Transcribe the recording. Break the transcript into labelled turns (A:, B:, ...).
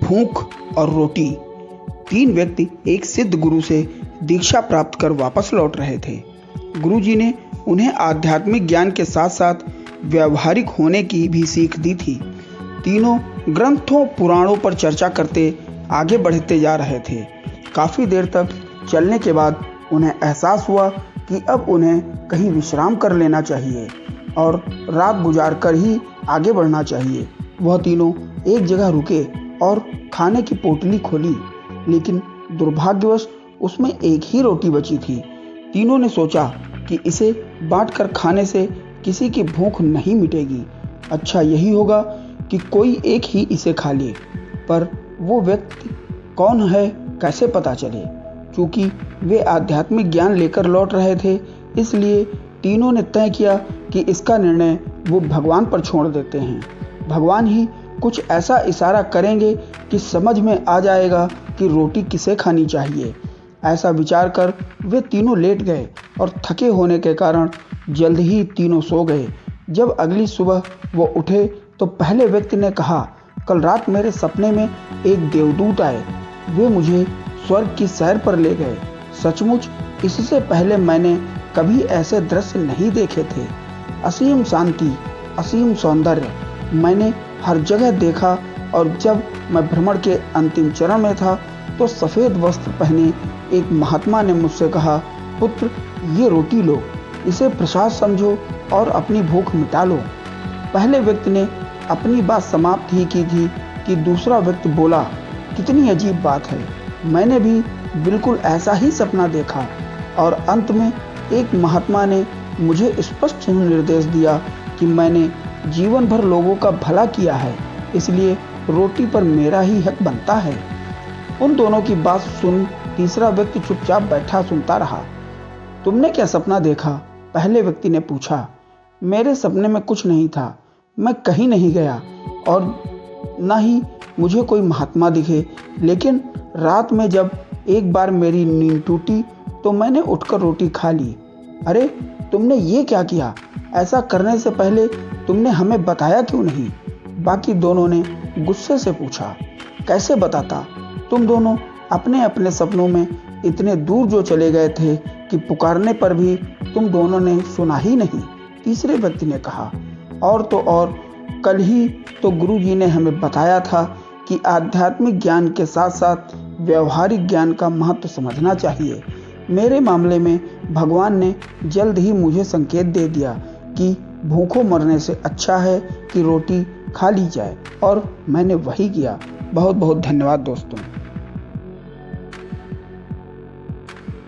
A: भूख और रोटी। 3 व्यक्ति एक सिद्ध गुरु से दीक्षा प्राप्त कर वापस लौट रहे थे। गुरुजी ने उन्हें आध्यात्मिक ज्ञान के साथ साथ व्यावहारिक होने की भी सीख दी थी। तीनों ग्रंथों पुराणों पर चर्चा करते आगे बढ़ते जा रहे थे। काफी देर तक चलने के बाद उन्हें एहसास हुआ कि अब उन्हें कहीं विश्राम कर लेना चाहिए और रात गुजार कर ही आगे बढ़ना चाहिए। वह तीनों एक जगह रुके और खाने की पोटली खोली, लेकिन दुर्भाग्यवश उसमें एक ही रोटी बची थी। तीनों ने सोचा कि इसे बांटकर खाने से किसी की भूख नहीं मिटेगी। अच्छा यही होगा कि कोई एक ही इसे खा ले, पर वो व्यक्ति कौन है कैसे पता चले? क्योंकि वे आध्यात्मिक ज्ञान लेकर लौट रहे थे, इसलिए तीनों ने तय किया कि इसका निर्णय वो भगवान पर छोड़ देते हैं। भगवान ही कुछ ऐसा इशारा करेंगे कि समझ में आ जाएगा कि रोटी किसे खानी चाहिए। ऐसा विचार कर वे तीनों लेट गए और थके होने के कारण जल्द ही तीनों सो गए। जब अगली सुबह वो उठे तो पहले व्यक्ति ने कहा, कल रात मेरे सपने में एक देवदूत आए। वे मुझे स्वर्ग की सैर पर ले गए। सचमुच इससे पहले मैंने कभी ऐसे दृश्य नहीं देखे थे। असीम शांति, असीम सौंदर्य मैंने हर जगह देखा, और जब मैं भ्रमण के अंतिम चरण में था तो सफ़ेद वस्त्र पहने एक महात्मा ने मुझसे कहा, पुत्र ये रोटी लो, इसे प्रसाद समझो और अपनी भूख मिटा लो। पहले व्यक्ति ने अपनी बात समाप्त ही की थी कि दूसरा व्यक्ति बोला, कितनी अजीब बात है, मैंने भी बिल्कुल ऐसा ही सपना देखा। और अंत में एक महात्मा ने मुझे स्पष्ट निर्देश दिया कि मैंने जीवन भर लोगों का भला किया है, इसलिए रोटी पर मेरा ही हक बनता है। उन दोनों की बात सुन तीसरा व्यक्ति चुपचाप बैठा सुनता रहा। तुमने क्या सपना देखा? पहले व्यक्ति ने पूछा। मेरे सपने में कुछ नहीं था, मैं कहीं नहीं गया और न ही मुझे कोई महात्मा दिखे, लेकिन रात में जब एक बार मेरी नींद टूटी तो मैंने उठकर रोटी खा ली। अरे तुमने ये क्या किया? ऐसा करने से पहले तुमने हमें बताया क्यों नहीं? बाकी दोनों ने गुस्से से पूछा। कैसे बताता? तुम दोनों अपने अपने सपनों में इतने दूर जो चले गए थे कि पुकारने पर भी तुम दोनों ने सुना ही नहीं। तीसरे व्यक्ति ने कहा, और तो और कल ही तो गुरुजी ने हमें बताया था कि आध्यात्मिक ज्ञान के साथ साथ व्यवहारिक ज्ञान का महत्व समझना चाहिए। मेरे मामले में भगवान ने जल्द ही मुझे संकेत दे दिया कि भूखों मरने से अच्छा है कि रोटी खा ली जाए, और मैंने वही किया। बहुत बहुत धन्यवाद दोस्तों।